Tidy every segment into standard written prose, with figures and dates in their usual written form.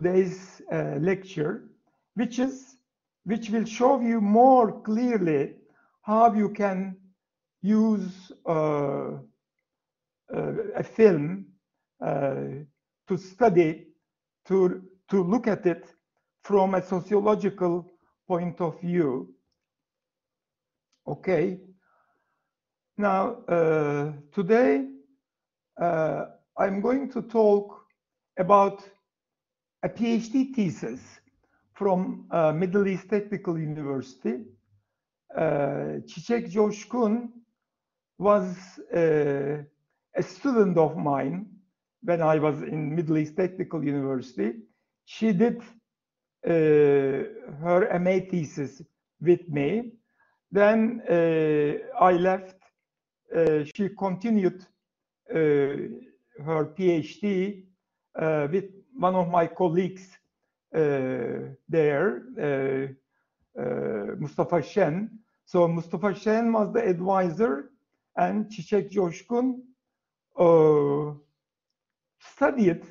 today's lecture, which will show you more clearly how you can use a film to study, to look at it from a sociological point of view. Okay. Now, today I'm going to talk about a PhD thesis from Middle East Technical University. Çiçek Coşkun was a student of mine when I was in Middle East Technical University. She did her MA thesis with me. Then I left. She continued her PhD with one of my colleagues there, Mustafa Şen. So Mustafa Şen was the advisor, and Çiçek Coşkun studied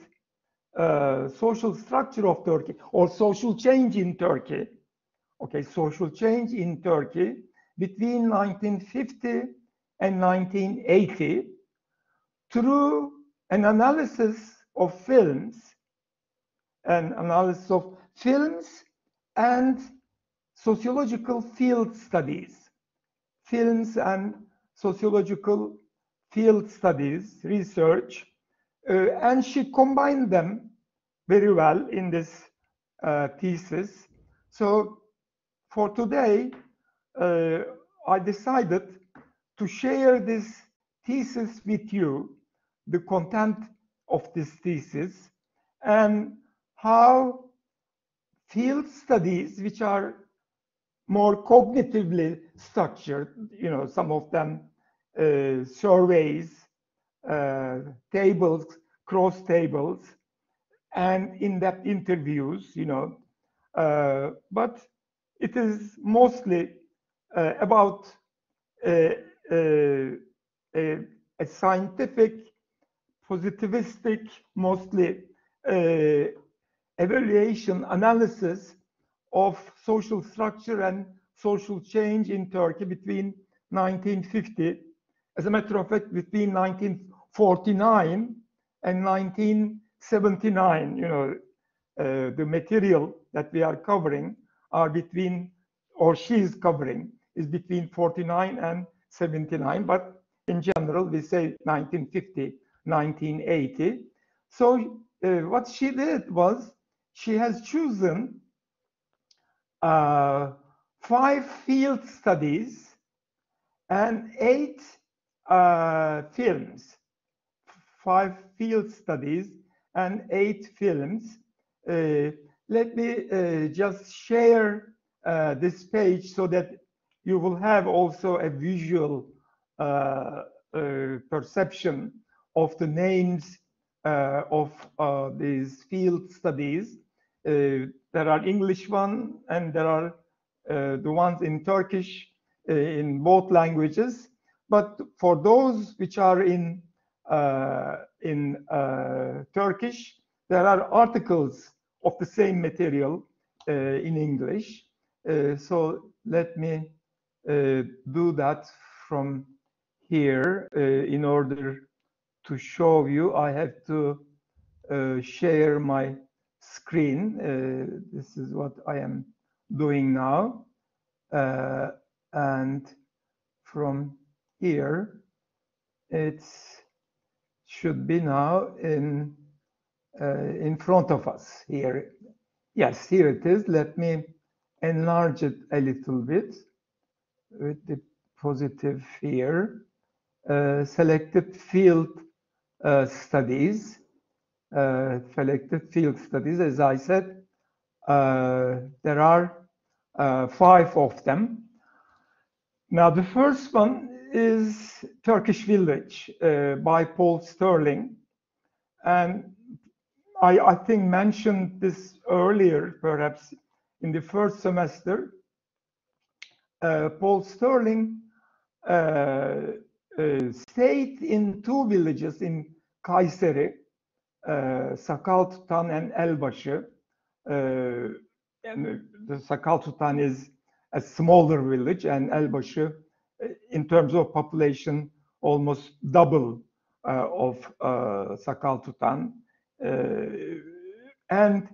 social structure of Turkey, or social change in Turkey. Okay, social change in Turkey between 1950 and 1980 through an analysis of films, and sociological field studies. Films and sociological field studies, research, and she combined them very well in this thesis. So for today, I decided to share this thesis with you, the content of this thesis, and how field studies, which are more cognitively structured, you know, some of them surveys, tables, cross tables, and in-depth interviews, you know, but it is mostly about a scientific, positivistic, mostly evaluation, analysis of social structure and social change in Turkey between 1950, as a matter of fact, between 1949 and 1979. You know, the material that we are covering are between, or she is covering, is between 49 and 79, but in general we say 1950, 1980. So what she did was, she has chosen 5 field studies and 8 films. 5 field studies and 8 films. Let me just share this page so that you will have also a visual perception of the names of these field studies. There are English ones, and there are the ones in Turkish, in both languages. But for those which are in Turkish, there are articles of the same material in English. So let me do that from here. In order to show you, I have to share my screen. This is what I am doing now. And from here, it should be now in front of us here. Yes, here it is. Let me enlarge it a little bit with the positive here. Selected field studies. Selected field studies, as I said, there are 5 of them. Now, the first one is Turkish Village by Paul Sterling. And I think mentioned this earlier, perhaps in the first semester. Paul Sterling stayed in 2 villages in Kayseri, Sakaltutan and Elbaşı. And the Sakal Sultan is a smaller village, and Elbaşı, in terms of population, almost double of Sakal Sultan. And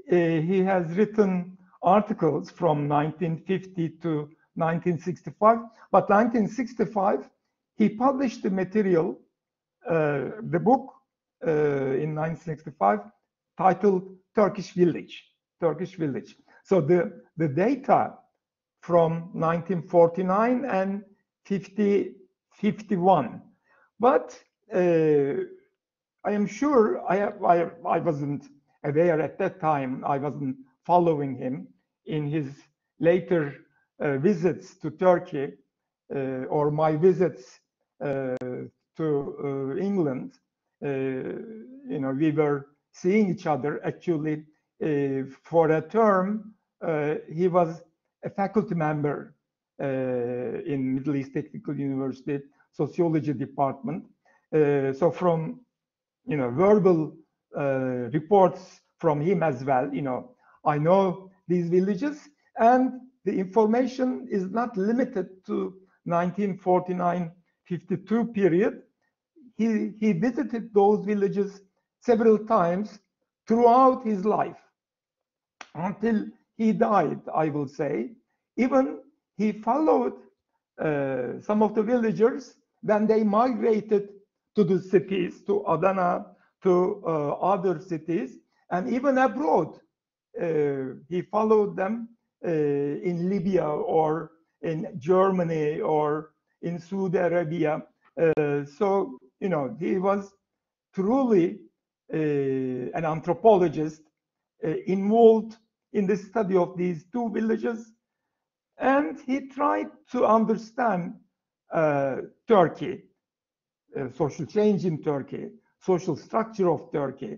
he has written articles from 1950 to 1965. But 1965, he published the material, the book in 1965, titled Turkish Village. Turkish Village. So the data from 1949 and 51. But I am sure I wasn't aware at that time. I wasn't following him in his later visits to Turkey or my visits to England. You know, we were seeing each other actually for a term. He was a faculty member in Middle East Technical University sociology department. So from, you know, verbal reports from him as well, you know, I know these villages, and the information is not limited to 1949-52 period. He visited those villages several times throughout his life until he died, I will say. Even he followed some of the villagers when they migrated to the cities, to Adana, to other cities, and even abroad. He followed them in Libya or in Germany or in Saudi Arabia. So, you know, he was truly an anthropologist involved in the study of these two villages. And he tried to understand Turkey, social change in Turkey, social structure of Turkey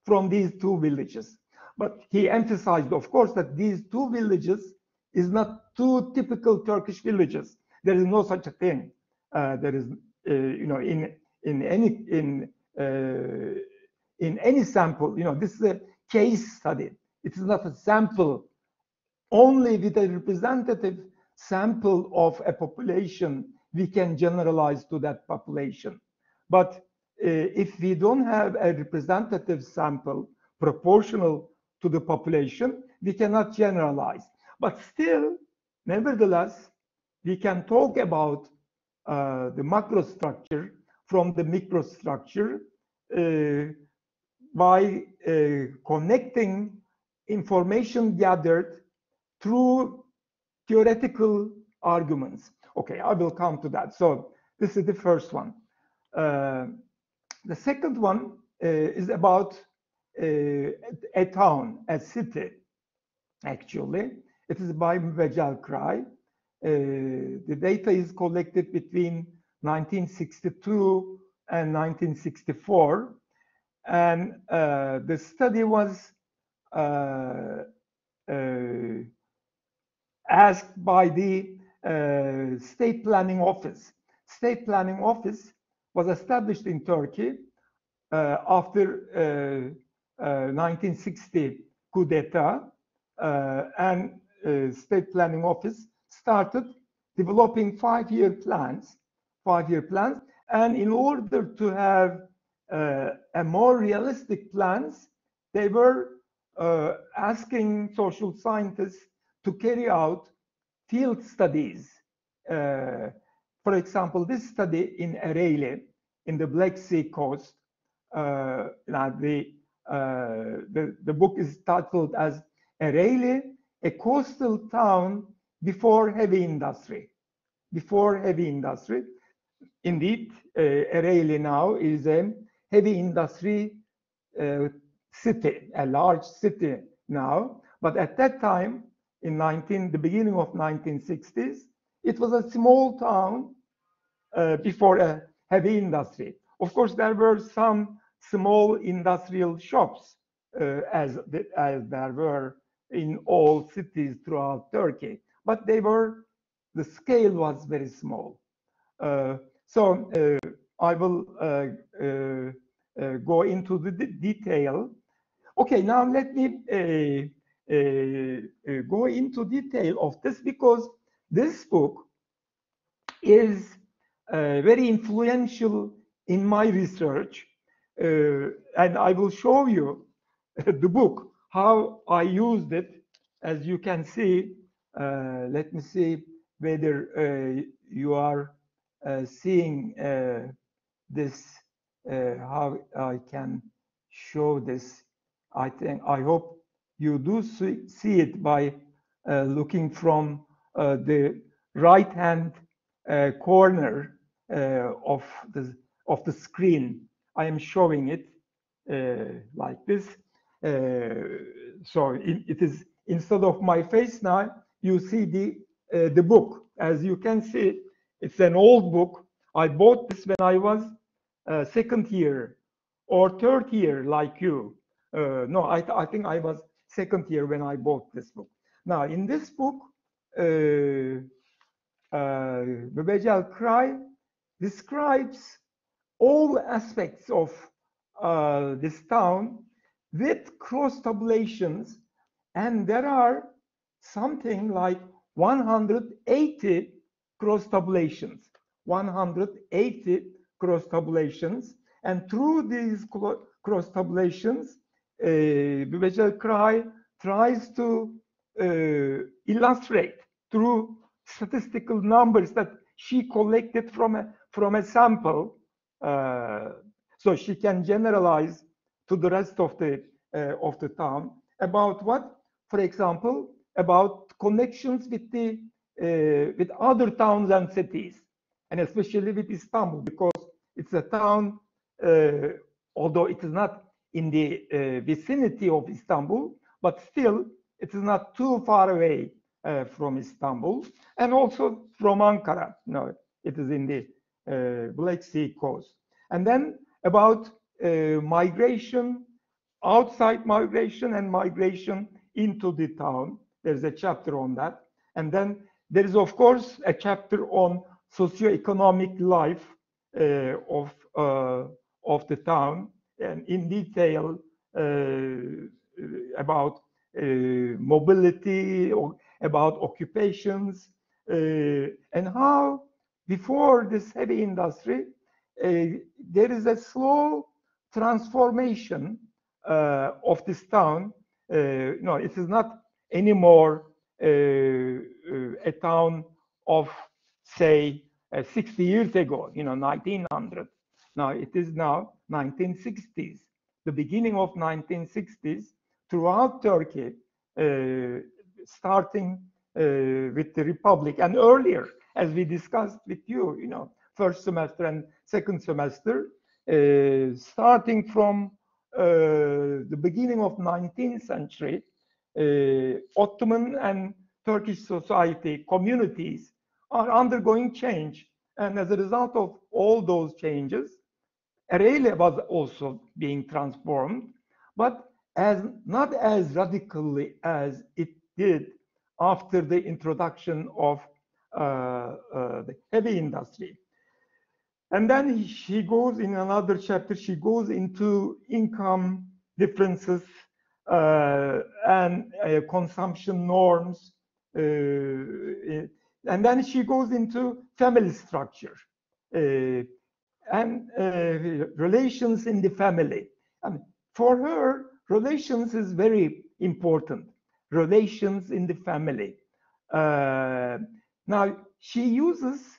from these two villages. But he emphasized, of course, that these two villages is not two typical Turkish villages. There is no such a thing. There is, you know, in any sample, you know, this is a case study. It is not a sample. Only with a representative sample of a population, we can generalize to that population. But if we don't have a representative sample proportional to the population, we cannot generalize. But still, nevertheless, we can talk about the macro structure from the microstructure by connecting information gathered through theoretical arguments. Okay, I will come to that. So this is the first one. The second one is about a town, a city, actually. It is by Mübeccel Kray. The data is collected between 1962 and 1964. And the study was asked by the State Planning Office. State Planning Office was established in Turkey after 1960 coup d'etat, and State Planning Office started developing five-year plans. And in order to have a more realistic plans, they were asking social scientists to carry out field studies. For example, this study in Ereğli, in the Black Sea coast, the book is titled as Ereğli, a coastal town before heavy industry. Before heavy industry. Indeed, Ereğli now is a heavy industry city, a large city now. But at that time, in the beginning of 1960s, it was a small town before a heavy industry. Of course, there were some small industrial shops, as there were in all cities throughout Turkey, but the scale was very small. So I will go into the detail. Okay, now let me go into detail of this, because this book is very influential in my research, and I will show you the book, how I used it. As you can see, let me see whether you are seeing this, how I can show this. I hope you do see it by looking from the right hand corner of the screen. I am showing it like this. So it is, instead of my face now, you see the book. As you can see, it's an old book. I bought this when I was second year or third year, like you. No, I think I was second year when I bought this book. Now, in this book, Bebejel Cry describes all aspects of this town with cross tabulations, and there are something like 180 cross tabulations. 180 cross tabulations, and through these cross tabulations, Bebejel Cry tries to illustrate through statistical numbers that she collected from a sample, so she can generalize to the rest of the town about what, for example, about connections with other towns and cities, and especially with Istanbul, because it's a town, although it is not in the vicinity of Istanbul, but still it is not too far away from Istanbul, and also from Ankara. No, it is in the Black Sea coast. And then about migration, outside migration and migration into the town. There's a chapter on that. And then there is, of course, a chapter on socio-economic life of the town, and in detail about mobility, or about occupations, and how before this heavy industry, there is a slow transformation of this town. No, it is not anymore a town of, say, 60 years ago, 1900. Now it is now 1960s, the beginning of 1960s, throughout Turkey, starting with the Republic, and earlier, as we discussed with you, first semester and second semester, starting from the beginning of 19th century, Ottoman and Turkish society communities are undergoing change. And as a result of all those changes, Ereğli was also being transformed, but not as radically as it did after the introduction of the heavy industry. And then she goes in another chapter, she goes into income differences and consumption norms. And then she goes into family structure and relations in the family. I mean, for her, relations is very important. Relations in the family. Now, she uses,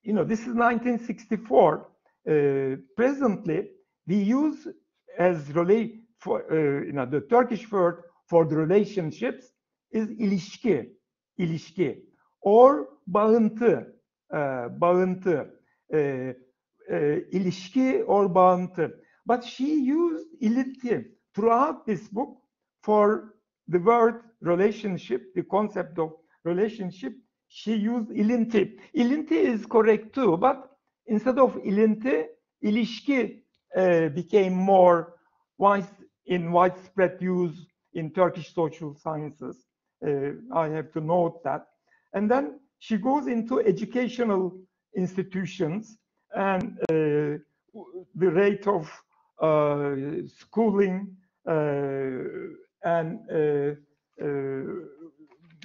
this is 1964. Presently, we use as for the Turkish word for the relationships is ilişki, or bağıntı, ilişki or bağıntı. But she used ilinti throughout this book for the word relationship, the concept of relationship. She used ilinti. Ilinti is correct too, but instead of ilinti, ilişki became more in widespread use in Turkish social sciences. I have to note that. And then she goes into educational institutions and the rate of schooling and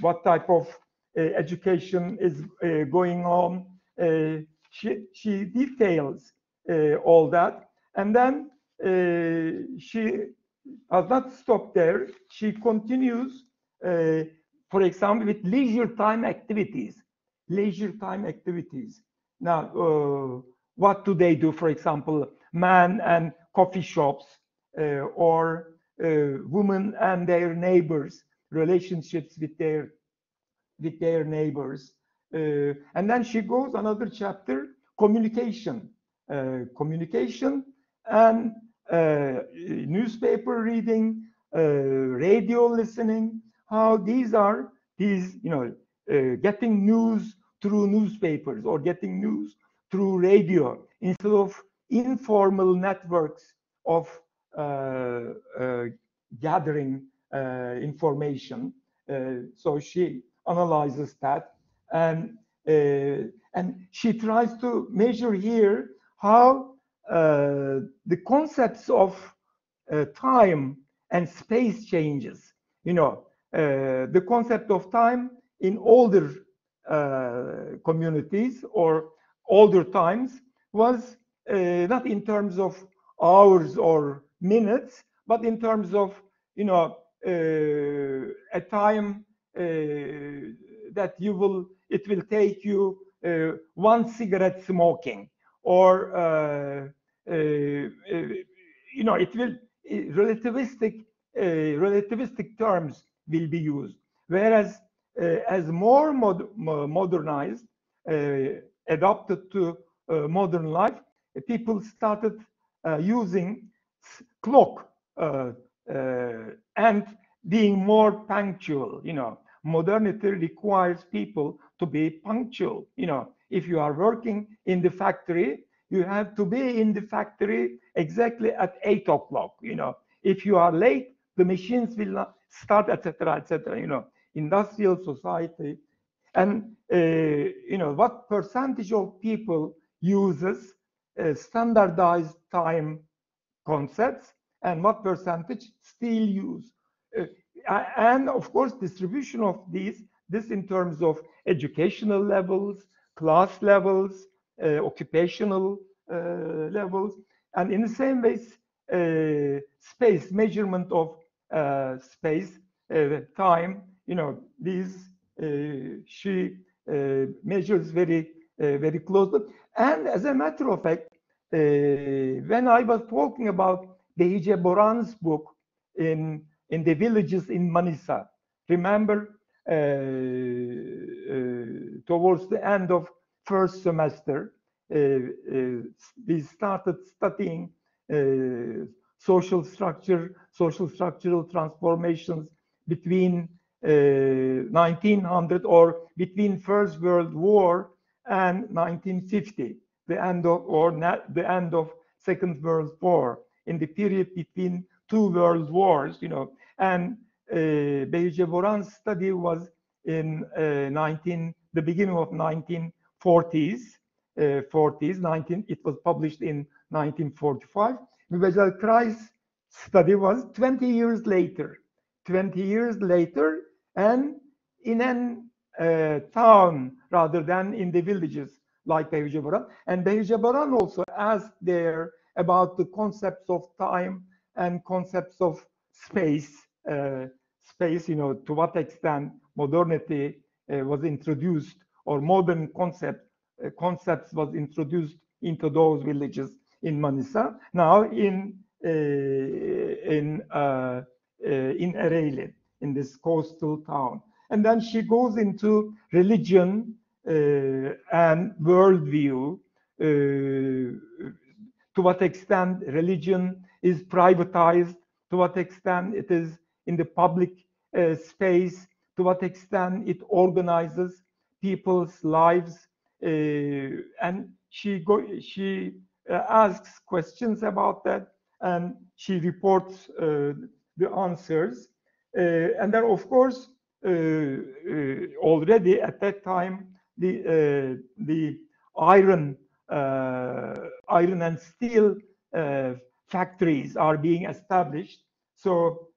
what type of education is going on. She details all that, and then she does not stop there. She continues, for example, with leisure time activities. Leisure time activities. Now, what do they do? For example, man and coffee shops, or women and their neighbors, relationships with their neighbors. And then she goes another chapter, communication. Communication and newspaper reading, radio listening, how these, getting news through newspapers or getting news through radio instead of informal networks of gathering information. So she analyzes that, and she tries to measure here how the concepts of time and space changes. The concept of time in older communities or older times was not in terms of hours or minutes, but in terms of a time that it will take you one cigarette smoking, or it will relativistic terms will be used, whereas as more modernized, adapted to modern life, people started using clock and being more punctual. Modernity requires people to be punctual. If you are working in the factory, you have to be in the factory exactly at 8 o'clock. If you are late, the machines will not start, etc., etc. Industrial society, and what percentage of people uses standardized time concepts, and what percentage still use, and of course distribution of this in terms of educational levels, class levels, occupational levels, and in the same way space, measurement of space, time. These she measures very closely. And as a matter of fact, when I was talking about Behice Boran's book in the villages in Manisa, remember, towards the end of first semester, we started studying social structural transformations between 1900 or between First World War and 1950, the end of Second World War, in the period between two world wars. And Behice Boran's study was in the beginning of 1940s. It was published in 1945. Vivek Krai's study was 20 years later. 20 years later, and in a town rather than in the villages like Behice Boran. And Behice Boran also asked there about the concepts of time and concepts of space. To what extent modernity was introduced, or modern concepts was introduced into those villages in Manisa, now in Ereğli, in this coastal town. And then she goes into religion and worldview, to what extent religion is privatized, to what extent it is in the public space, to what extent it organizes people's lives. And she asks questions about that, and she reports the answers. And then, of course, already at that time, the iron and steel factories are being established. So,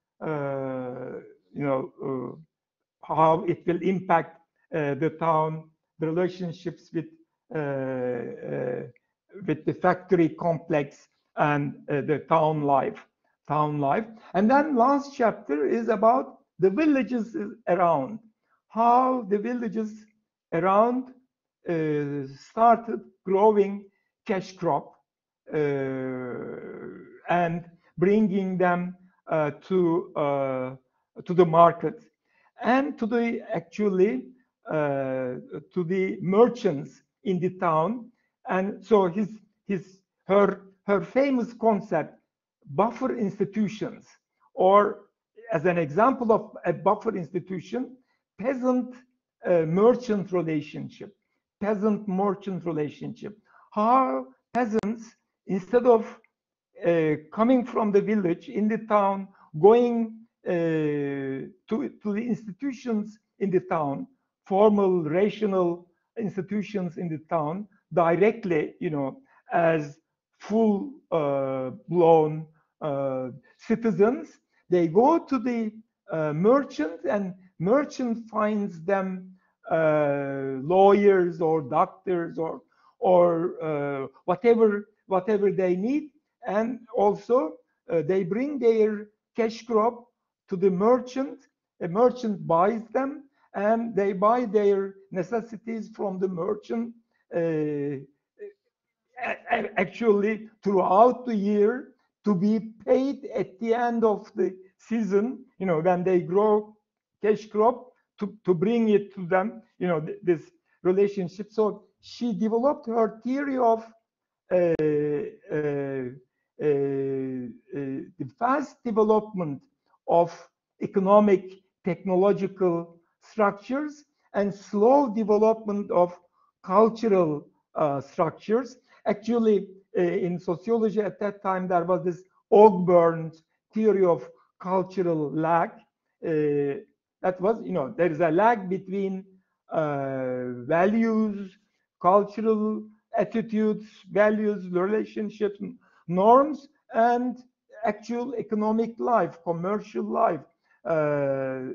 how it will impact the town, the relationships with the factory complex and the town life. And then last chapter is about the villages around, how the villages around started growing cash crop and bringing them to the market and to the to the merchants in the town. And so her famous concept, buffer institutions, or as an example of a buffer institution, peasant merchant relationship. How peasants, instead of coming from the village in the town, going to the institutions in the town, formal, rational institutions in the town, directly, as full-blown citizens, they go to the merchant, and merchant finds them lawyers or doctors or whatever they need, and also they bring their cash crop to the merchant. A merchant buys them, and they buy their necessities from the merchant actually throughout the year, to be paid at the end of the season, when they grow cash crop, to bring it to them, this relationship. So she developed her theory of the fast development of economic, technological structures and slow development of cultural structures. Actually, in sociology at that time, there was this Ogburn's theory of cultural lag. That was, there is a lag between values, cultural attitudes, values, relationships, norms, and actual economic life, commercial life,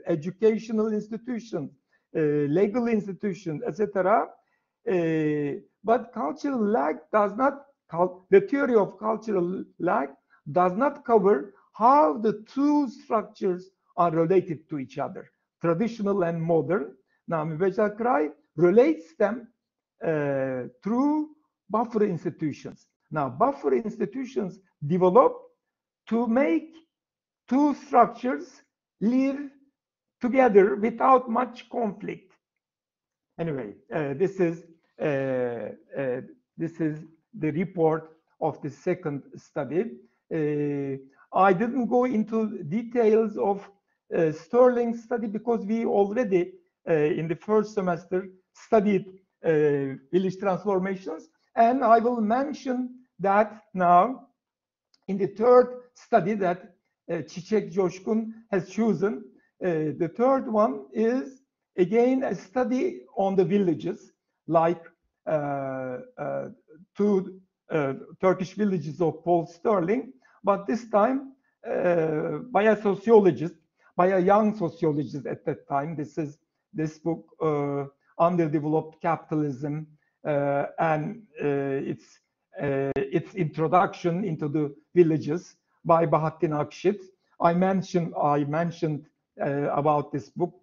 educational institutions, legal institutions, etc. But cultural lag does not, the theory of cultural lag does not cover how the two structures are related to each other, traditional and modern. Now, Mübeccel Kray relates them through buffer institutions. Now, buffer institutions develop to make two structures live together without much conflict. Anyway, this is the report of the second study. I didn't go into details of Sterling's study because we already in the first semester studied village transformations, and I will mention that now in the third study that Çiçek Coşkun has chosen. The third one is again a study on the villages, like two Turkish villages of Paul Sterling, but this time by a sociologist, by a young sociologist at that time. This is this book, Underdeveloped Capitalism, and its introduction into the villages by Bahattin Akşit. I mentioned about this book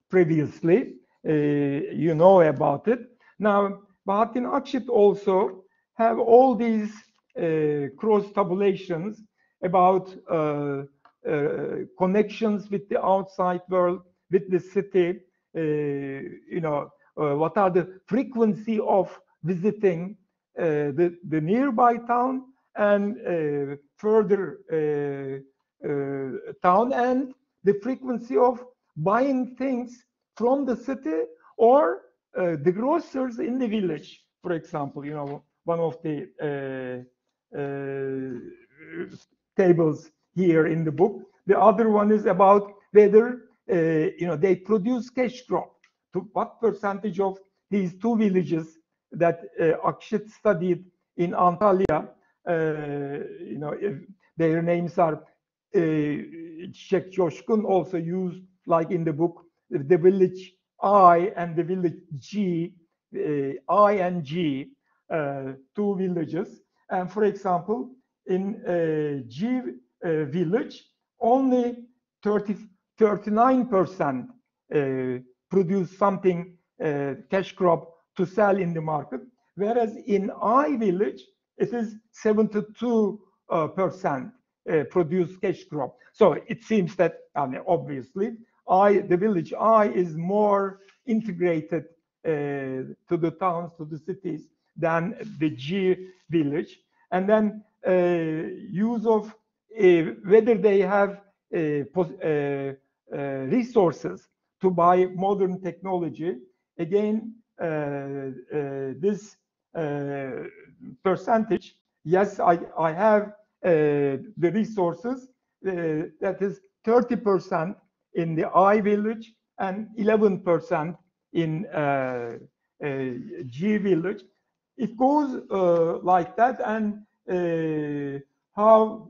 previously. You know about it. Now, Bahattin Akşit also have all these cross tabulations about connections with the outside world, with the city. What are the frequency of visiting the nearby town and further town, and the frequency of buying things from the city or the grocers in the village, for example. One of the tables here in the book. The other one is about whether they produce cash crop. To what percentage of these two villages that Akşit studied in Antalya, their names are Çiçek Coşkun also used, like in the book, the village I and the village G, I and G, two villages. And for example, in G village, only 39% produce something, cash crop to sell in the market, whereas in I village, it is 72% produce cash crop. So it seems that, I mean, obviously, the village I is more integrated to the towns, to the cities, than the G village. And then use of whether they have resources to buy modern technology. Again, this percentage, yes, I have the resources, that is 30% in the I village and 11% in G village. It goes like that, and how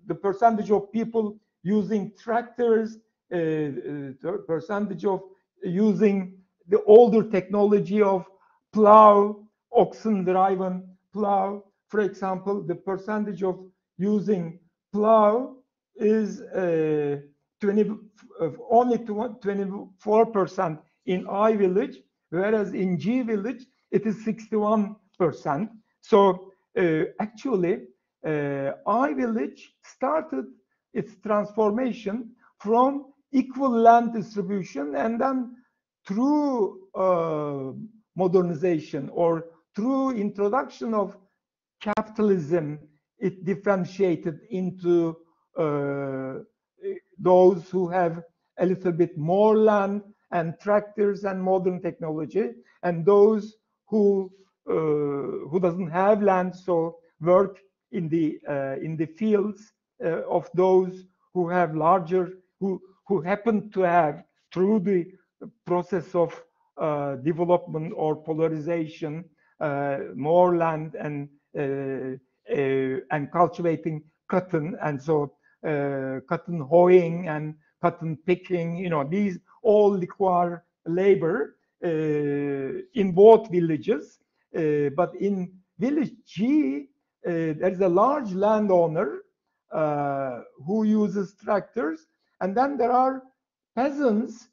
the percentage of people using tractors, the percentage of using the older technology of plow, oxen-driven plow. For example, the percentage of using plow is only 24% in I village, whereas in G village, it is 61%. So actually, I village started its transformation from equal land distribution, and then through modernization or through introduction of capitalism, it differentiated into those who have a little bit more land and tractors and modern technology, and those who doesn't have land, so work in the fields of those who have larger, who happen to have, through the process of development or polarization, more land and cultivating cotton, and so cotton hoeing and cotton picking, you know, these all require labor in both villages. But in village G, there is a large landowner who uses tractors, and then there are peasants,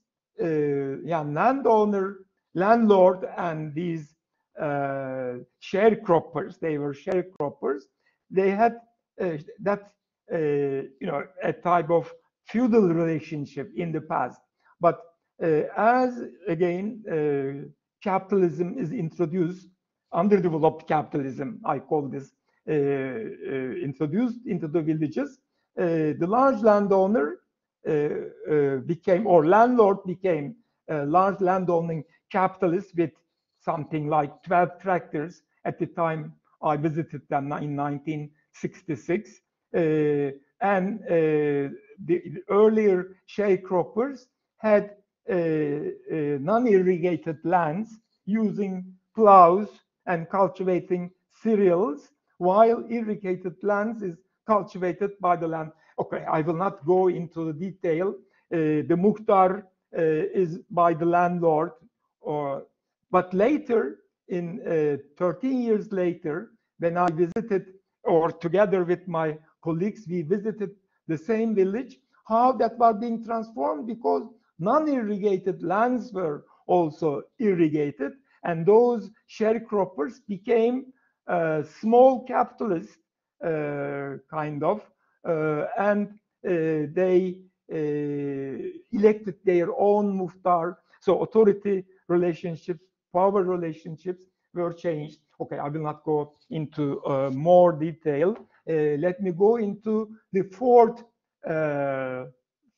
landlord, and these sharecroppers. They were sharecroppers. They had that a type of feudal relationship in the past. But as again capitalism is introduced, underdeveloped capitalism, I call this, introduced into the villages, the large landowner became, or landlord became, a large landowning capitalist with something like 12 tractors at the time I visited them in 1966. And the earlier sharecroppers had non-irrigated lands using plows and cultivating cereals, while irrigated lands is cultivated by the land. Okay, I will not go into the detail. The muhtar is by the landlord, but later, in 13 years later, when I visited, or together with my colleagues, we visited the same village, how that was being transformed, because non-irrigated lands were also irrigated, and those sharecroppers became small capitalists, kind of, and they elected their own muhtar. So authority relationships, power relationships were changed. Okay, I will not go into more detail. Let me go into the fourth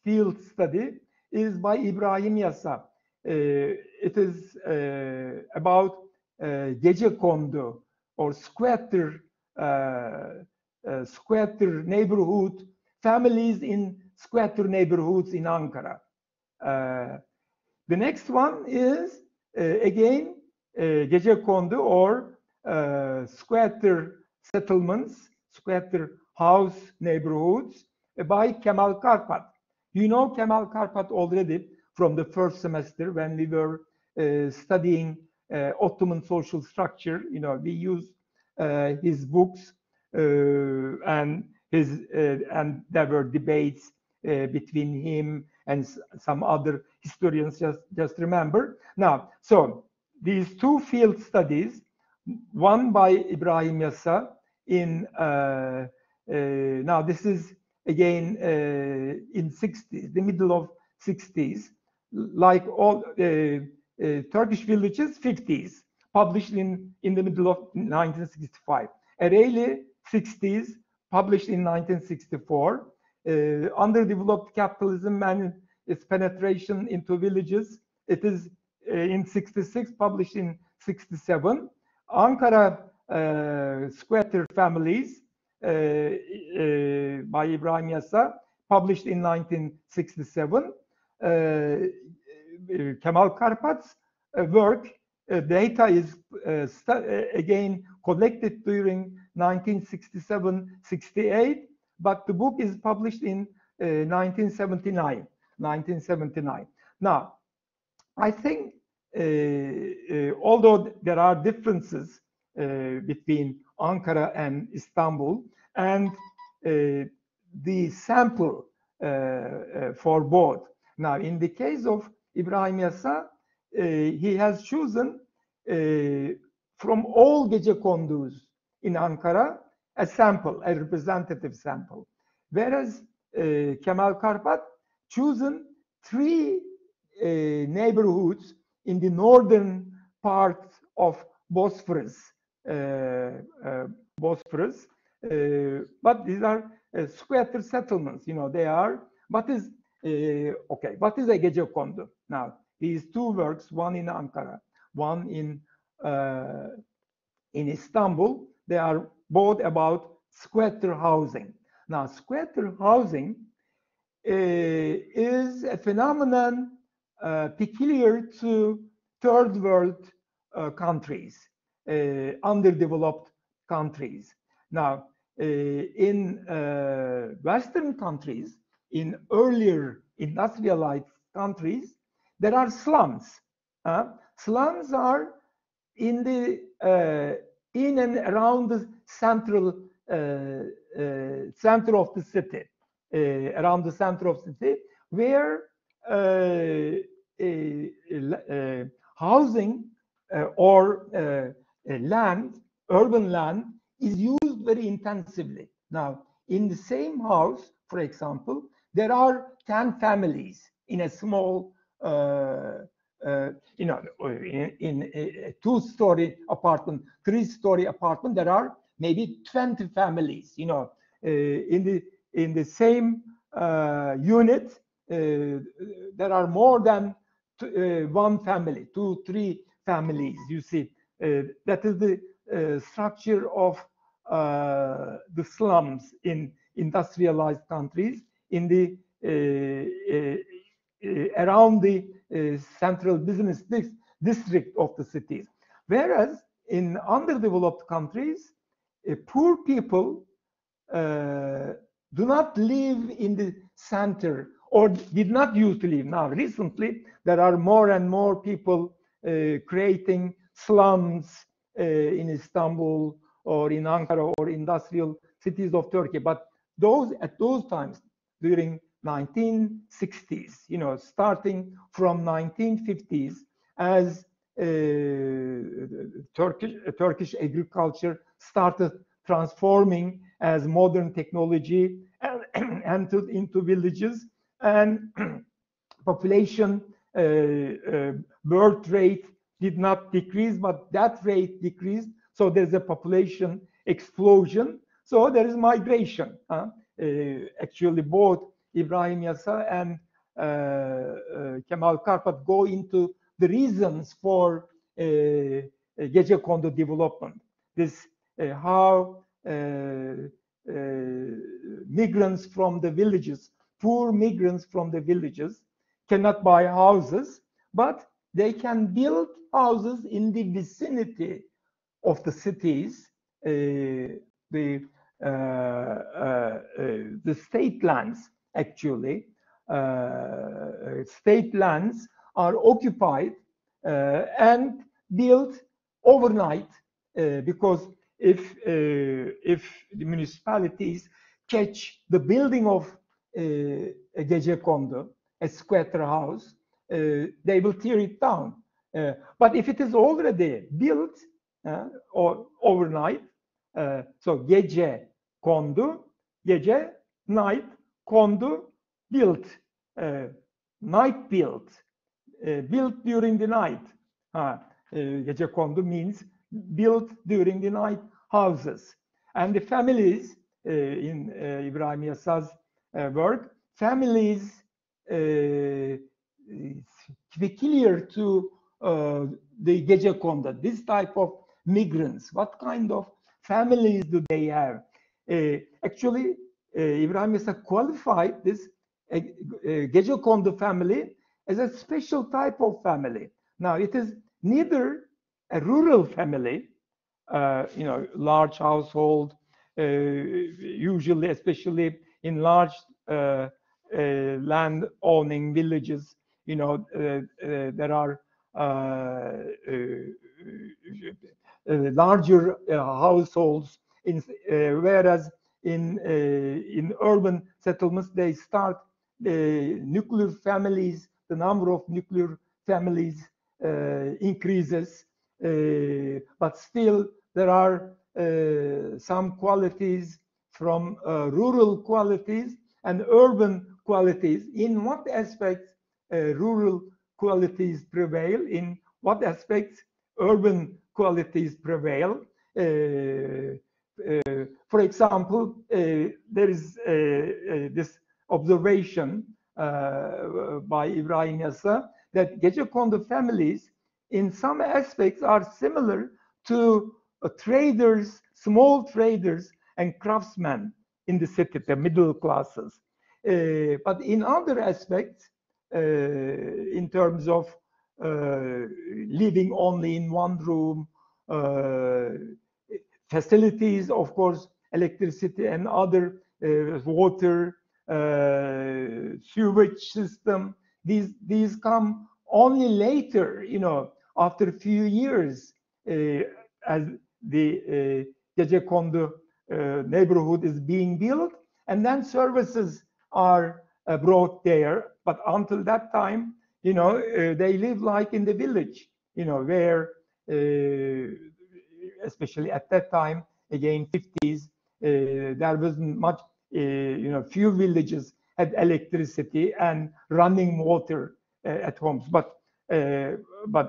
field study, is by İbrahim Yasa. It is about gecekondu, or squatter neighborhood, families in squatter neighborhoods in Ankara. The next one is again gecekondu, or squatter settlements, squatter house neighborhoods, by Kemal Karpat. You know Kemal Karpat already from the first semester when we were studying Ottoman social structure. You know, we used his books and there were debates between him and some other historians. Just remember now. So these two field studies, one by Ibrahim Yassa in now this is again in 60s, the middle of 60s, like all Turkish villages, 50s, published in the middle of 1965. Ereğli, 60s, published in 1964. Underdeveloped capitalism and its penetration into villages, it is in 66, published in 67. Ankara squatter families by Ibrahim Yassa, published in 1967. Kemal Karpat's work data is again collected during 1967-68, but the book is published in 1979. Now, I think although there are differences between Ankara and Istanbul, and the sample for both. Now, in the case of Ibrahim Yassa, he has chosen from all gecekondus in Ankara a sample, a representative sample, whereas Kemal Karpat chosen 3 neighborhoods in the northern part of Bosphorus, but these are squatter settlements. You know, they are. What is okay? What is a gecekondu? Now, these 2 works, one in Ankara, one in Istanbul, they are both about squatter housing. Now, squatter housing is a phenomenon peculiar to third world countries, underdeveloped countries. Now, in Western countries, in earlier industrialized countries, there are slums. Slums are in and around the central center of the city, around the center of the city, where housing or land, urban land, is used very intensively. Now, in the same house, for example, there are 10 families in a small, you know, in a 2-story apartment, 3-story apartment, there are maybe 20 families. You know, in the same unit, there are more than 1 family, 2, 3 families. You see, that is the structure of the slums in industrialized countries, in the around the central business district of the cities. Whereas in underdeveloped countries, poor people do not live in the center, or did not used to live. Now, recently, there are more and more people creating slums in Istanbul or in Ankara or industrial cities of Turkey. But at those times, during 1960s, you know, starting from 1950s, as Turkish agriculture started transforming as modern technology entered into villages, and population birth rate did not decrease, but that rate decreased. So there's a population explosion. So there is migration. Actually, both Ibrahim Yassa and Kemal Karpat go into the reasons for gecekondu development. This how migrants from the villages, poor migrants from the villages, cannot buy houses, but they can build houses in the vicinity of the cities. The the state lands, actually. State lands are occupied and built overnight, because if the municipalities catch the building of a gecekondu, a squatter house, they will tear it down. But if it is already built or overnight, so gece kondu, gece, night, kondu, built, night built, built during the night. Gecekondu means built during the night houses. And the families, in Ibrahim Yassa's work, families peculiar to the gecekondu, this type of migrants, what kind of families do they have? Actually, Ibrahim Yassa qualified this gecekondu family as a special type of family. Now, it is neither a rural family, large household, usually, especially in large land owning villages, there are larger households, whereas in urban settlements they start nuclear families. The number of nuclear families increases, but still there are some qualities from rural qualities and urban qualities. In what aspects rural qualities prevail? In what aspects urban qualities prevail? For example, there is this observation by Ibrahim Yassa that gecekondu families in some aspects are similar to traders, small traders and craftsmen in the city, the middle classes. But in other aspects, in terms of living only in one room, facilities, of course, electricity and other water, sewage system, these come only later, after a few years, as the gecekondu neighborhood is being built, and then services are brought there. But until that time, they live like in the village, where, especially at that time, again, 50s, there wasn't much, few villages had electricity and running water at homes. But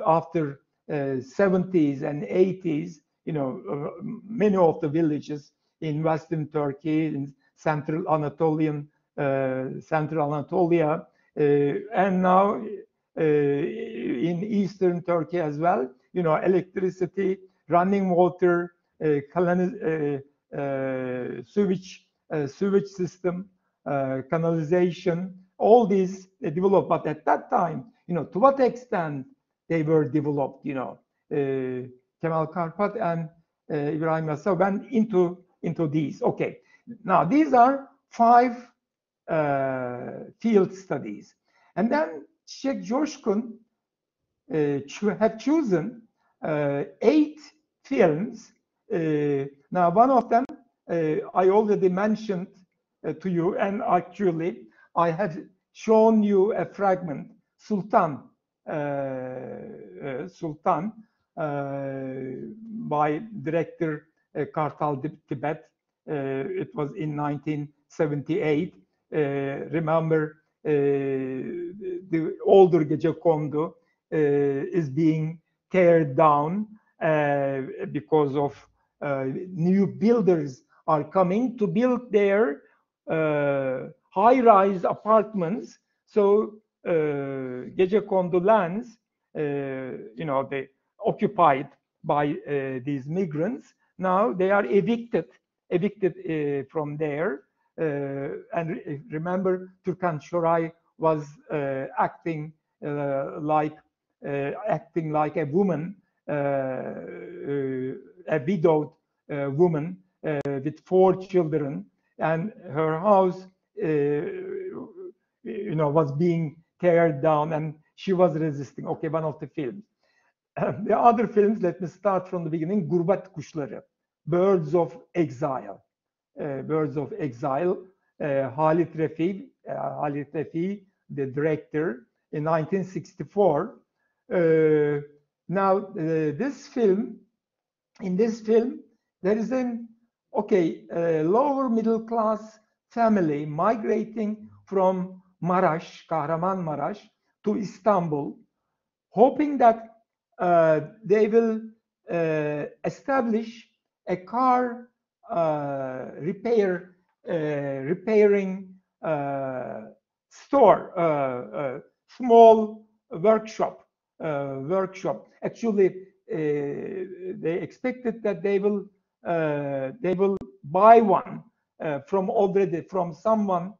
after 70s and 80s, many of the villages in Western Turkey, in Central Anatolia, and now in Eastern Turkey as well, electricity, running water, sewage system, canalization, all these developed. But at that time, to what extent they were developed, Kemal Karpat and Ibrahim Yassa went into these. Okay, now these are 5 field studies, and then Çiçek Coşkun have chosen 8 films. Now, one of them I already mentioned to you, and actually I have shown you a fragment, Sultan, by director Kartal Tibet. It was in 1978. Remember, the older gecekondu is being teared down because of new builders are coming to build their high-rise apartments. So gecekondu lands, they occupied by these migrants. Now they are evicted from there. And remember, Türkan Şoray was acting like a woman, a widowed woman, with 4 children, and her house, was being teared down, and she was resisting. Okay, one of the films. The other films, let me start from the beginning. Gurbet Kuşları, Birds of Exile. Birds of Exile. Halit Refi, the director, in 1964. Now, this film, in this film, there is an lower middle class family migrating from Maraş, Kahramanmaraş, to Istanbul, hoping that they will establish a car repairing store, small workshop. Actually, they expected that they will buy one from someone,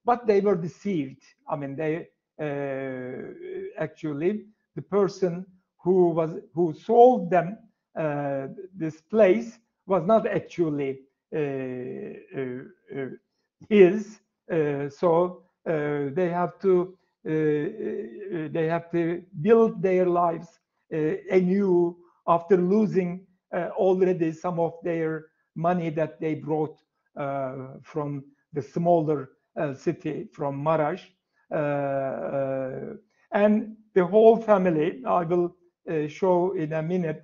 but they were deceived. I mean, they actually, the person who sold them this place was not actually his. So they have to build their lives anew after losing already some of their money that they brought from the smaller city, from Maraş. And the whole family, I will show in a minute,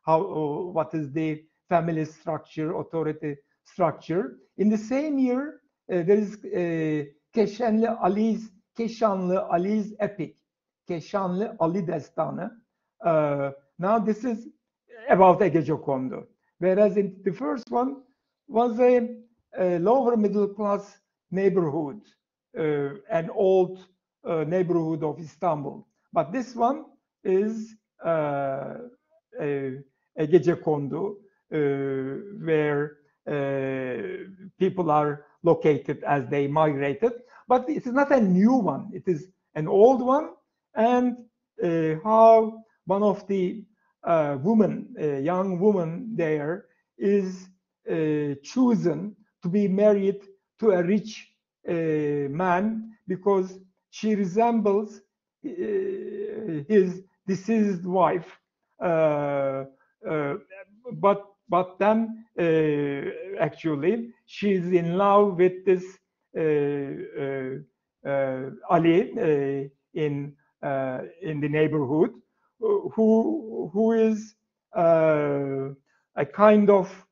what is the family structure, authority structure. In the same year, there is Keşanlı Ali's epic, Keşanlı Ali Destanı. Now this is about Egecondo, whereas in the first one was a lower middle class neighborhood, an old neighborhood of Istanbul. But this one is Egecondo, where people are located as they migrated. But it is not a new one, it is an old one. And how one of the young woman there is chosen to be married to a rich man because she resembles his deceased wife, but then actually she's in love with this Ali in the neighborhood, who is a kind of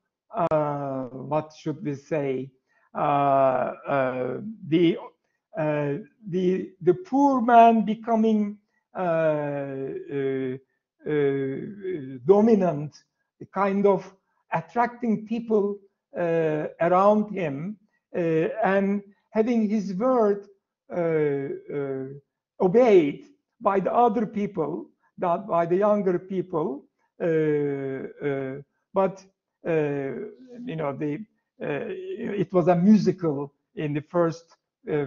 what should we say, the poor man becoming dominant, kind of attracting people around him, and having his word obeyed by the other people, by the younger people. But it was a musical in the first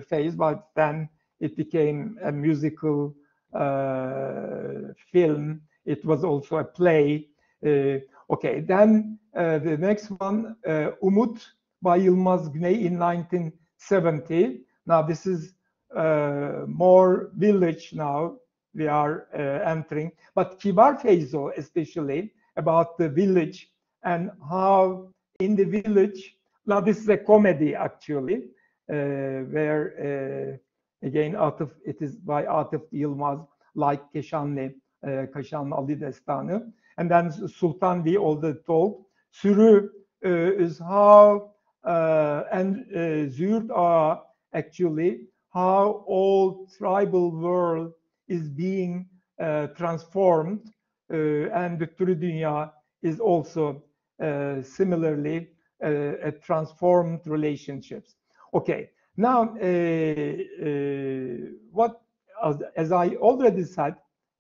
phase, but then it became a musical film. It was also a play. Okay, then the next one, Umut by Yılmaz Güney in 1970. Now this is more village now we are entering, but Kibar Feyzo especially about the village and how in the village, now this is a comedy actually, where again it is by Atıf Yılmaz, like Keşanlı Ali Destanı, and then Sultan we already told. Sürü is how and Züğürt are actually how all tribal world is being transformed, and the Türü Dünya is also similarly a transformed relationships. Okay, now what, as I already said,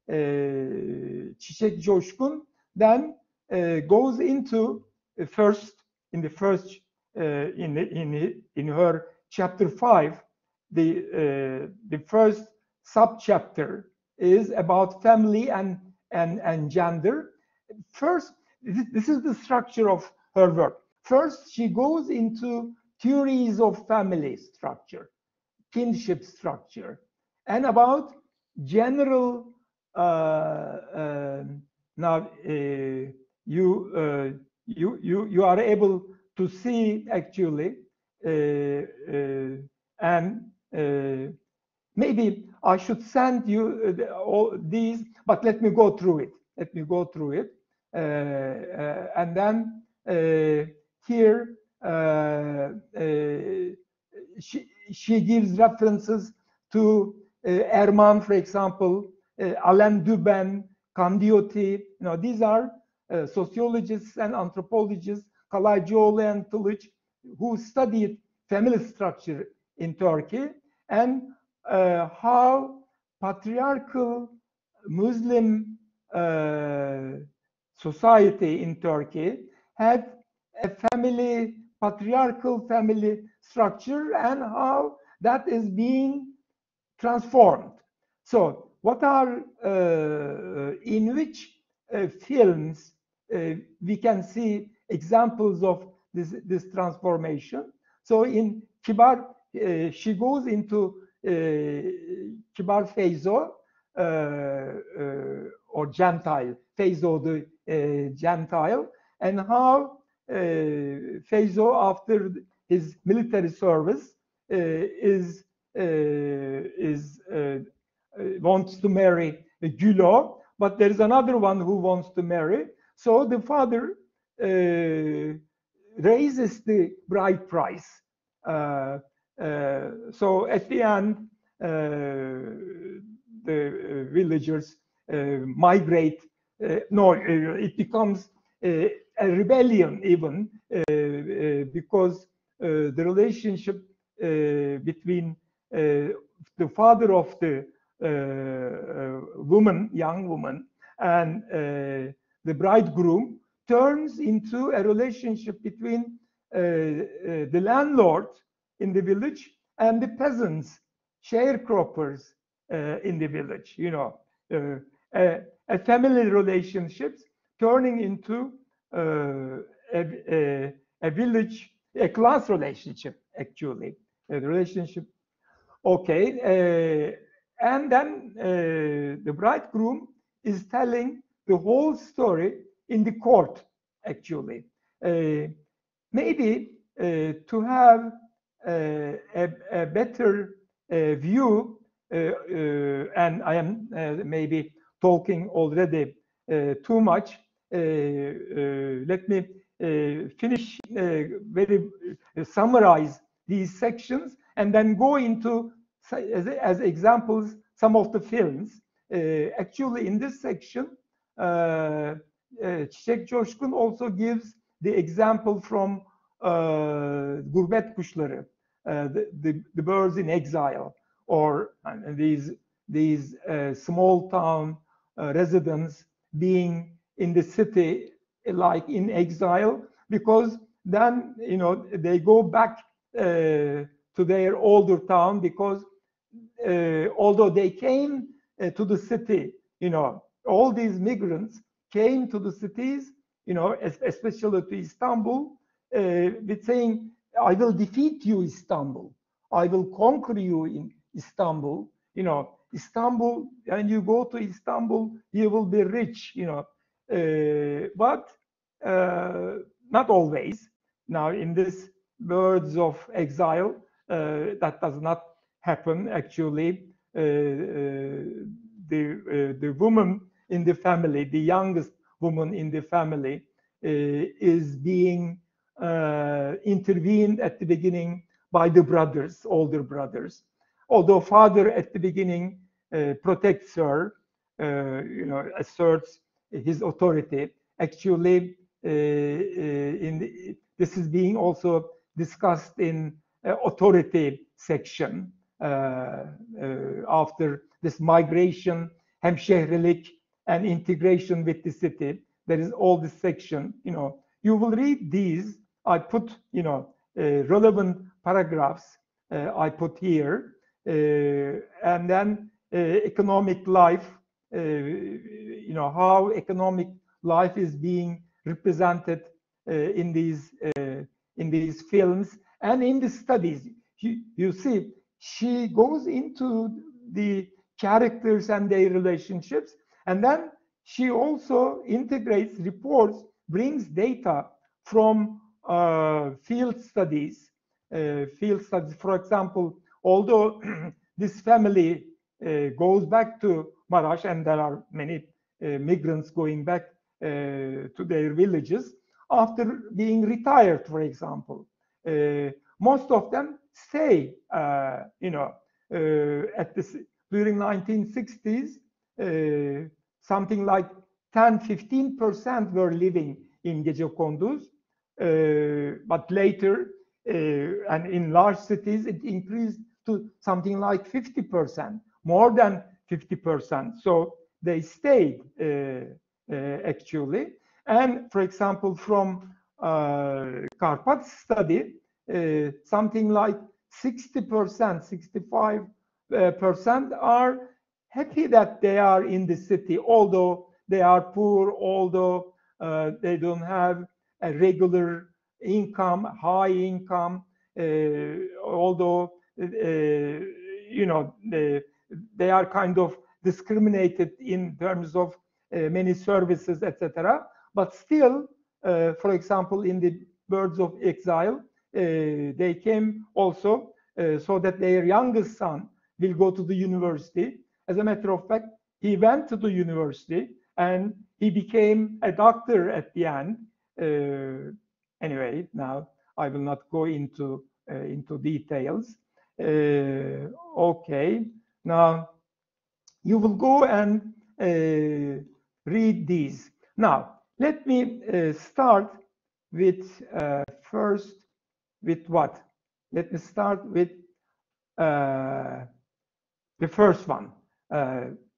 Çiçek Coşkun then goes into in her chapter 5, the first subchapter is about family and gender. First, this is the structure of her work. first she goes into theories of family structure, kinship structure, and about general now you are able to see actually and maybe I should send you all these, but let me go through it. Let me go through it, and then here she gives references to Erman, for example, Alain Dubin, Candioti. These are sociologists and anthropologists, Kalaycıoğlu and Tılıç, who studied family structure in Turkey and how patriarchal Muslim society in Turkey had a patriarchal family structure and how that is being transformed. So what are in which films we can see examples of this transformation? So in Kibar, she goes into Kibar Feyzo or Gentile, Feyzo the Gentile, and how Feyzo, after his military service, wants to marry Gülo, but there is another one who wants to marry. So the father raises the bride price. So at the end, the villagers migrate. It becomes a rebellion even because the relationship between the father of the young woman, and the bridegroom turns into a relationship between the landlord in the village and the peasants, sharecroppers in the village. A family relationships turning into a village, a class relationship, actually, a relationship. Okay, and then the bridegroom is telling the whole story in the court, actually. Maybe to have a better view, and I am maybe talking already too much, let me finish, summarize these sections, and then go into, as examples, some of the films. Actually, in this section, Çiçek Coşkun also gives the example from Gurbet Kuşları, the birds in exile, or these small town residents being in the city like in exile, because then they go back to their older town, because although they came to the city, all these migrants came to the cities, especially to Istanbul, with saying, I will defeat you, Istanbul. I will conquer you in Istanbul. Istanbul, and you go to Istanbul, you will be rich, but not always. Now, in this birds of exile, that does not happen. Actually, the woman in the family, the youngest woman in the family, is being intervened at the beginning by the brothers, older brothers. Although father at the beginning protects her, asserts his authority. Actually, this is being also discussed in authority section after this migration, hemşehrilik, and integration with the city. There is all this section. You will read these. I put relevant paragraphs. I put here, and then economic life. How economic life is being represented in these films and in the studies. You see, she goes into the characters and their relationships, and then she also integrates reports, brings data from field studies. For example, although this family goes back to Marash, and there are many migrants going back to their villages after being retired, for example. Most of them stay, during 1960s, something like 10-15% were living in Gecekonduz, but later, and in large cities, it increased to something like 50%, more than 50%. So they stayed actually. And for example, from Karpat study, something like 60%, 65% are happy that they are in the city, although they are poor, although they don't have a regular income, high income, although they are kind of discriminated in terms of many services, etc. But still, for example, in the Birds of Exile, they came also so that their youngest son will go to the university. As a matter of fact, he went to the university and he became a doctor at the end. Anyway, now I will not go into details. Okay, now you will go and read these. Now, let me start with first with what? Let me start with the first one,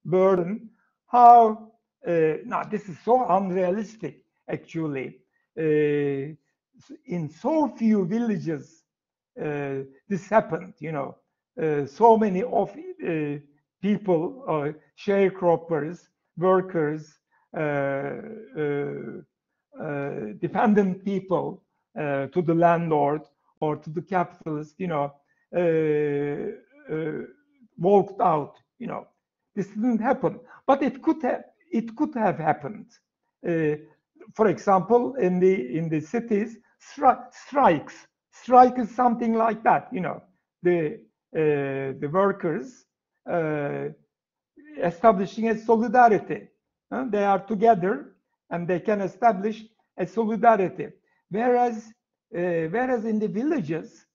burden. How, now this is so unrealistic actually. In so few villages this happened, so many of people, sharecroppers, workers, dependent people to the landlord or to the capitalist, walked out. This didn't happen, but it could have happened. For example, in the cities, strikes. Strike is something like that. The workers establishing a solidarity. They are together and they can establish a solidarity. Whereas in the villages,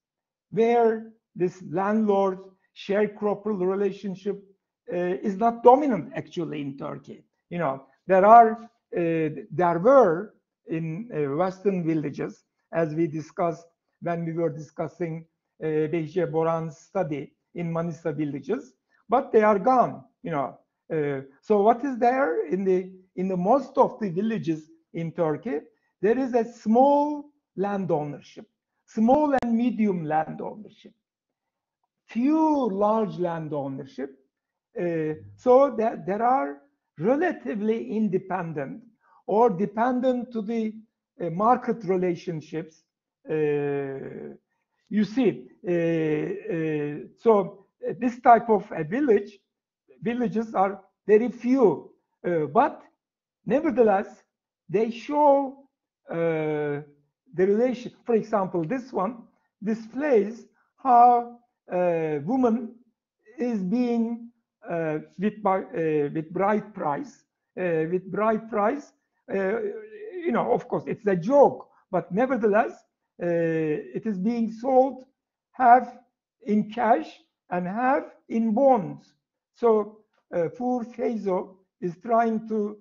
where this landlord sharecropper relationship is not dominant actually in Turkey. There were in Western villages, as we discussed when we were discussing Behçe Boran's study in Manisa villages, but they are gone. So what is there in the most of the villages in Turkey? There is a small land ownership, small and medium land ownership, few large land ownership. So that there are relatively independent or dependent to the market relationships. You see, so this type of a villages are very few, but nevertheless they show the relation. For example, this one displays how woman is being with bride price. With bride price, of course, it's a joke, but nevertheless, it is being sold half in cash and half in bonds. So poor Feyzo is trying to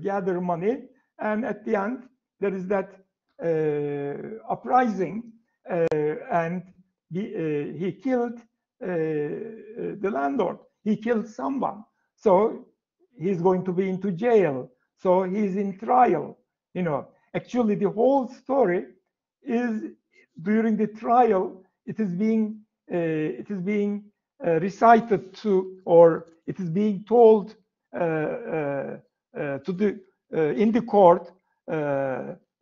gather money, and at the end, there is that uprising, and he killed the landlord. He killed someone, so he's going to be into jail. So he's in trial. Actually, the whole story is during the trial. It is being recited to, or it is being told to the in the court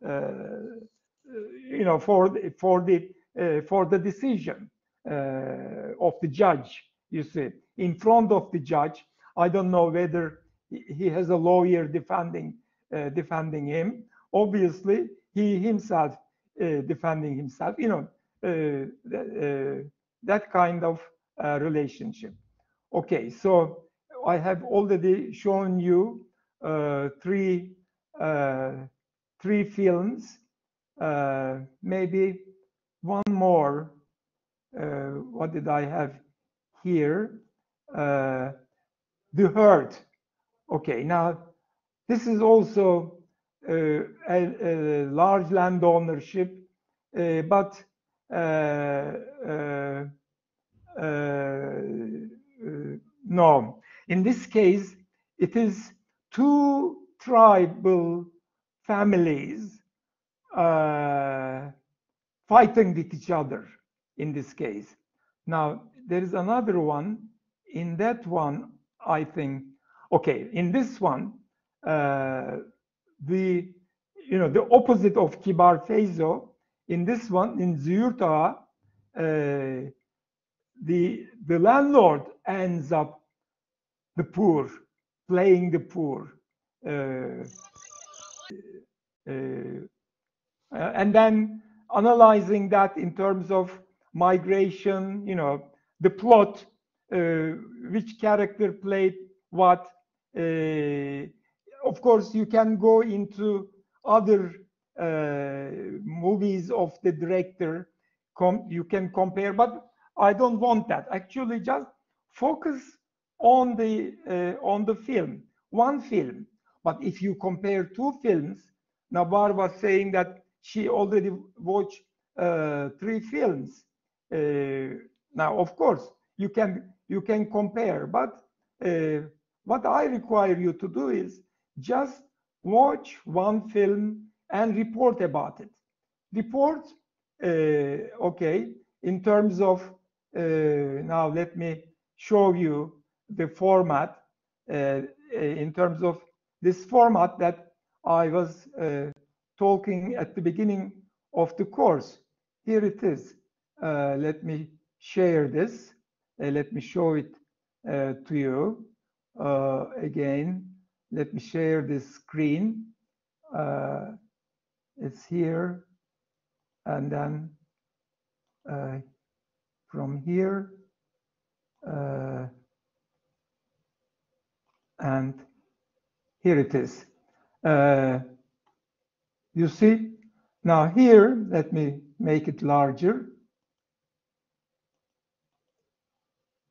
you know, for the decision of the judge. You see, in front of the judge. I don't know whether he has a lawyer defending him. Obviously, he himself defending himself. You know, that kind of relationship. Okay, so I have already shown you three films. Maybe one more. What did I have here? The Herd. Okay, now this is also a large land ownership, but no. In this case, it is two tribal families fighting with each other in this case. Now, there is another one. In that one, I think, okay, in this one, the opposite of Kibar Feyzo, in this one, in Züğürt, the landlord ends up the poor, playing the poor. And then analyzing that in terms of migration, you know, the plot, which character played what. Of course, you can go into other movies of the director. You can compare, but I don't want that. Actually, just focus on the film, one film. But if you compare two films, Nabar was saying that she already watched 3 films. Now, of course, you can compare, but what I require you to do is just watch one film and report about it. Report, okay, in terms of, now let me show you the format, in terms of this format that I was talking at the beginning of the course. Here it is. Let me share this. Let me show it to you. Again, let me share this screen. It's here. And then from here, and here it is. You see? Now here, let me make it larger.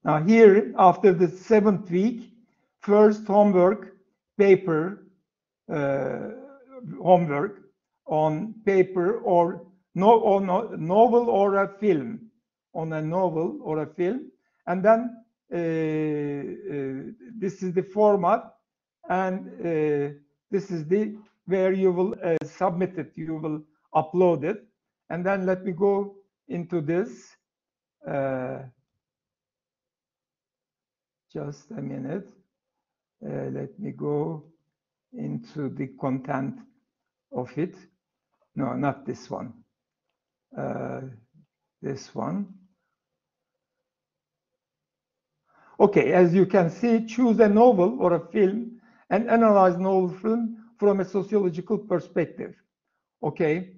Now here, after the 7th week, first homework, paper, homework on paper or novel or a film, on a novel or a film. And then this is the format, and this is the where you will submit it, you will upload it. And then let me go into this. Just a minute. Let me go into the content of it. No, not this one. This one. Okay, as you can see, choose a novel or a film and analyze novel film from a sociological perspective. Okay,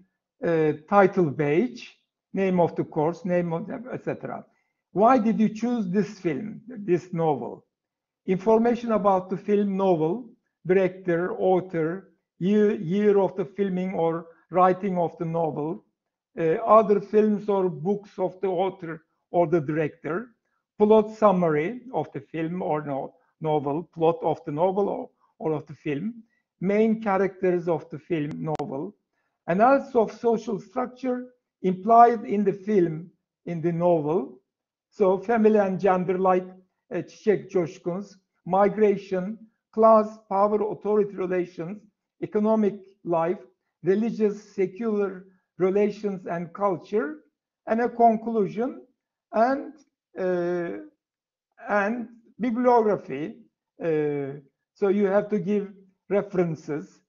title page, name of the course, name of etc. Why did you choose this film, this novel? Information about the film, novel, director, author, year of the filming or writing of the novel, other films or books of the author or the director, plot summary of the film or novel, plot of the novel or of the film, main characters of the film, novel, analysis of social structure implied in the film, in the novel. So family and gender, like Çiçek Coşkun's, migration, class, power, authority relations, economic life, religious, secular relations and culture, and a conclusion, and bibliography. So you have to give references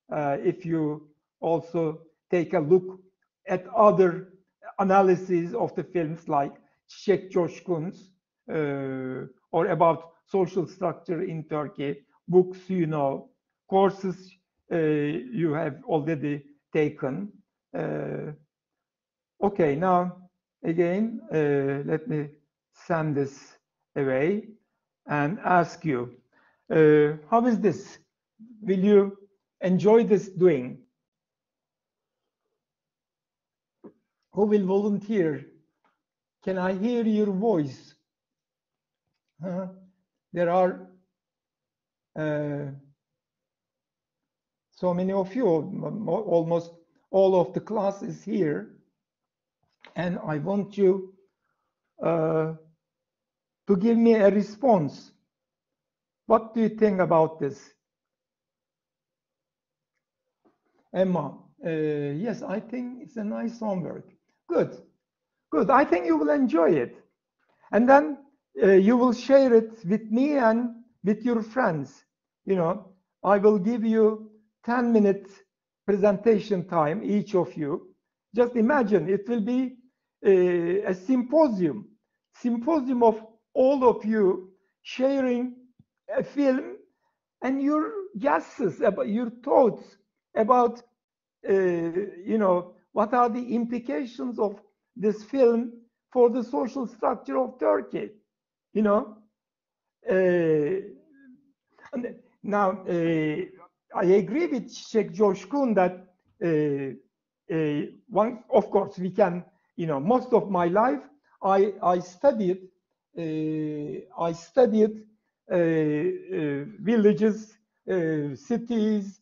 if you also take a look at other analyses of the films like Çiçek Coşkun's or about social structure in Turkey, books you know, courses you have already taken. Okay, now again, let me send this away and ask you, how is this? Will you enjoy this doing? Who will volunteer? Can I hear your voice? There are so many of you, almost all of the class is here, and I want you to give me a response. What do you think about this? Emma, yes, I think it's a nice homework. Good, good. I think you will enjoy it. And then you will share it with me and with your friends. You know, I will give you 10-minute presentation time, each of you. Just imagine, it will be a symposium of all of you sharing a film and your guesses, about your thoughts about, you know, what are the implications of this film for the social structure of Turkey, you know. Now, I agree with Çiçek Coşkun that one, of course, we can, you know, most of my life I studied villages, cities,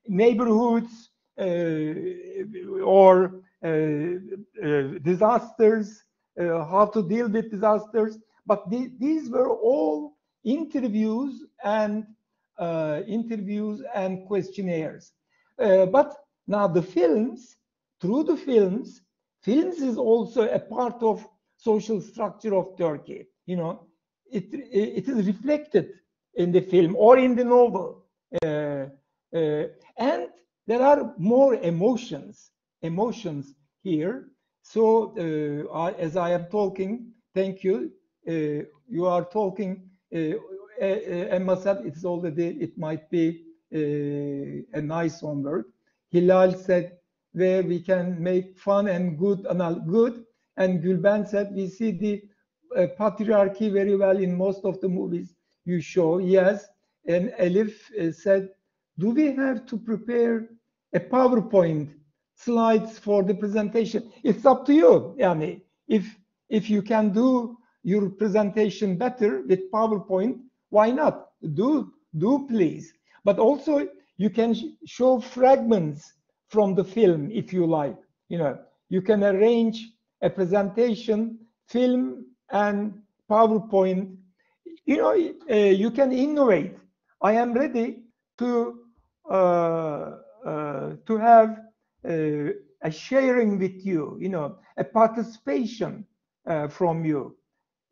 neighborhoods, or disasters, how to deal with disasters. But these were all interviews and questionnaires. But now the films, through the films is also a part of social structure of Turkey. You know, it is reflected in the film or in the novel, and there are more emotions here. So as I am talking, thank you. You are talking. Emma said it's already. It might be a nice homework. Hilal said where we can make fun and good. And Gülben said we see the patriarchy very well in most of the movies you show. Yes. And Elif said, do we have to prepare a PowerPoint slides for the presentation? It's up to you. Yani, if you can do your presentation better with PowerPoint, why not? Do please. But also you can show fragments from the film if you like. You know, you can arrange a presentation, film and PowerPoint. You know, you can innovate. I am ready to have a sharing with you. You know, a participation from you.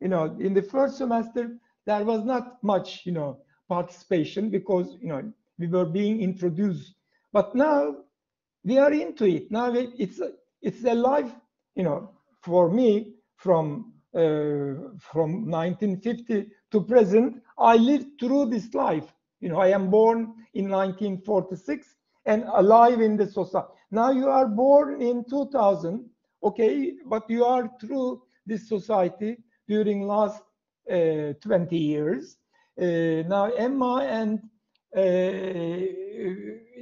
You know, in the first semester there was not much, you know, participation because, you know, we were being introduced. But now we are into it. Now it's a life, you know, for me from 1950 to present. I lived through this life. You know, I am born in 1946 and alive in the society. Now you are born in 2000, okay, but you are through this society during last 20 years. Now Emma and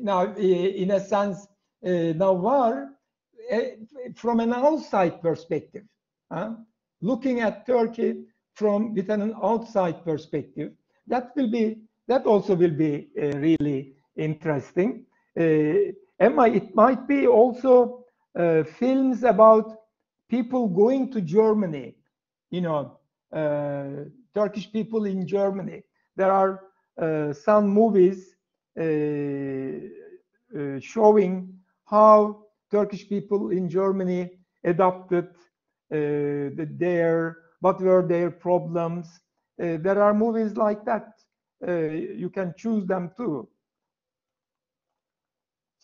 now in a sense Nawar, from an outside perspective, looking at Turkey with an outside perspective, that also will be really interesting. Emma, it might be also films about people going to Germany, you know, Turkish people in Germany. There are some movies showing how Turkish people in Germany adopted what were their problems. There are movies like that. You can choose them too.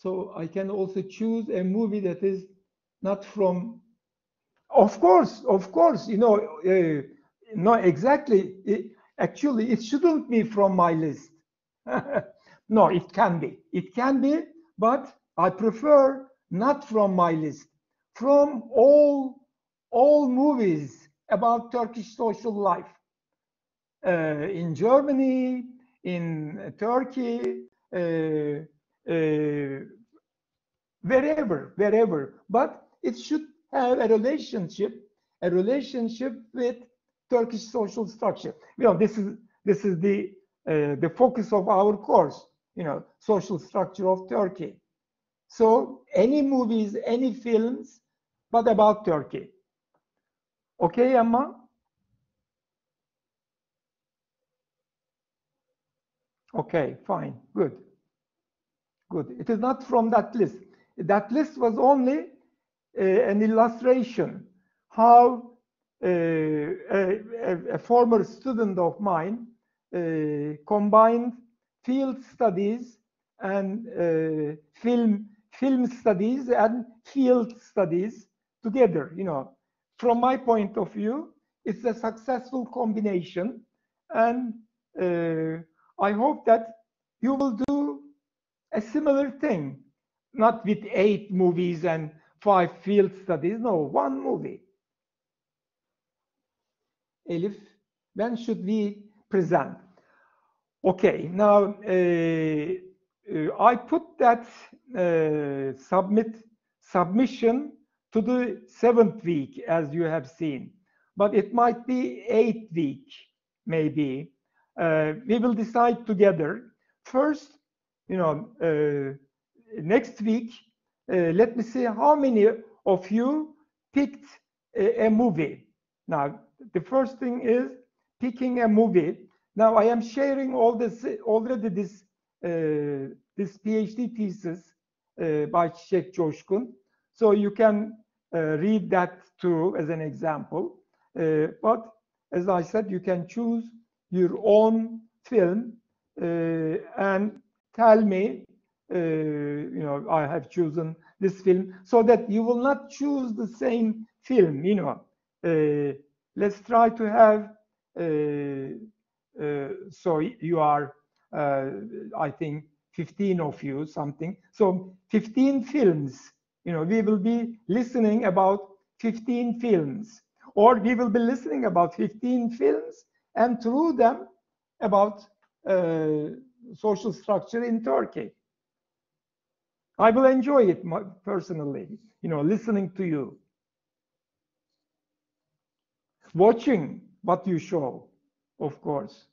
So I can also choose a movie that is not from, of course, you know, no, exactly. Actually, it shouldn't be from my list. No, it can be, but I prefer not from my list, from all movies about Turkish social life in Germany, in Turkey, wherever. But it should have a relationship with Turkish social structure. You know, this is the focus of our course. You know, social structure of Turkey. So any movies, any films, but about Turkey. Okay, Emma? Okay, fine, good. It is not from that list. That list was only an illustration how a former student of mine combined field studies and film studies and field studies together. You know, from my point of view, it's a successful combination, and I hope that you will do a similar thing, not with 8 movies and 5 field studies. No, 1 movie. Elif, when should we present? Okay, now I put that submission to the 7th week, as you have seen, but it might be 8th week, maybe. We will decide together. First, you know, next week, let me see how many of you picked a movie. Now, the first thing is picking a movie. Now, I am sharing all this already. This PhD thesis by Çiçek Coşkun, so you can read that too as an example. But as I said, you can choose your own film and tell me, you know, I have chosen this film, so that you will not choose the same film. You know, let's try to have. So you are, I think, 15 of you, something. So 15 films. You know, we will be listening about 15 films, or we will be listening about 15 films, and through them about social structure in Turkey. I will enjoy it personally, you know, listening to you, watching what you show, of course.